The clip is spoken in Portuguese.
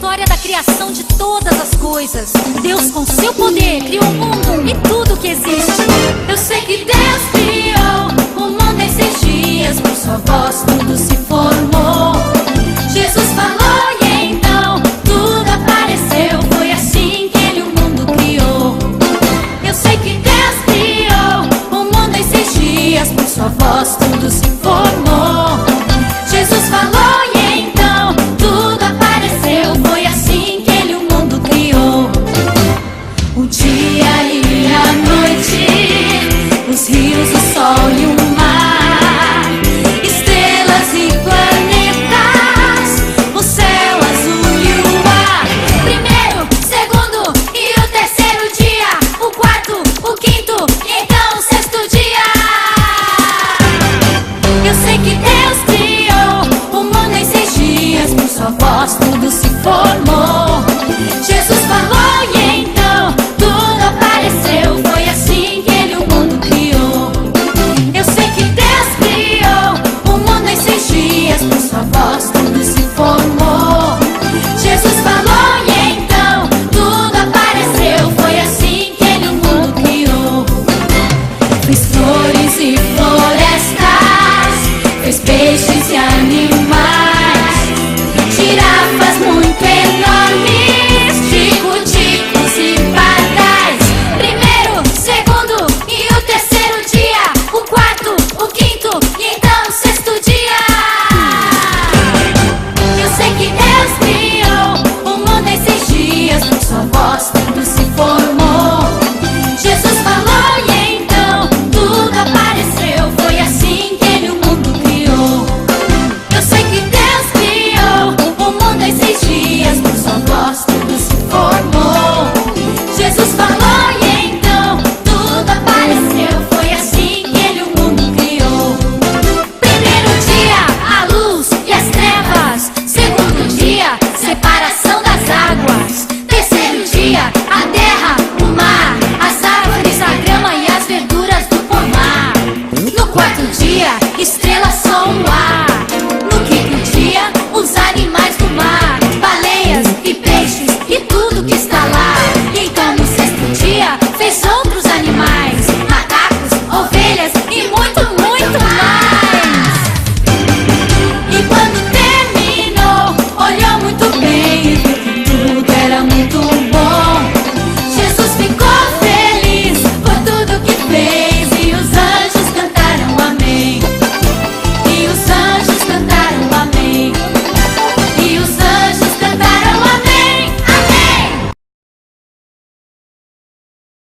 história da criação de todas as coisas. Deus, com seu poder, criou o mundo e tudo que existe. Eu sei que Deus criou o mundo em 6 dias, por sua voz tudo se formou. Jesus falou e então tudo apareceu. Foi assim que Ele o mundo criou. Eu sei que Deus criou o mundo em 6 dias, por sua voz tudo se formou. Jesus falou e então tudo apareceu. Foi assim que Ele o mundo criou. O dia e a noite, os rios, o sol e o mar, estrelas e planetas, o céu azul e o ar. Primeiro, segundo e o terceiro dia, o quarto, o quinto, então o 6º dia. Eu sei que Deus criou o mundo em 6 dias, por sua voz tudo se formou. Jesus falou e então tudo apareceu. Foi assim que Ele o mundo criou. Eu sei que Deus criou o mundo em 6 dias, por sua voz tudo se formou. Jesus falou e então tudo apareceu. Foi assim que Ele o mundo criou. Fez flores e florestas, fez peixes e animais, girafas muito enormes, tico-ticos e pardais. Primeiro, segundo e o terceiro dia, o quarto, o quinto e então o 6º dia. Eu sei que Deus criou o mundo em 6 dias, por sua voz tudo se formou. Jesus falou e então tudo apareceu. Foi assim que Ele o mundo criou. Eu sei que Deus criou o mundo em 6 dias, por sua voz tudo se formou. Jesus falou e então tudo apareceu. Foi assim que Ele o mundo criou. Primeiro dia, a luz e as trevas. Segundo dia, separação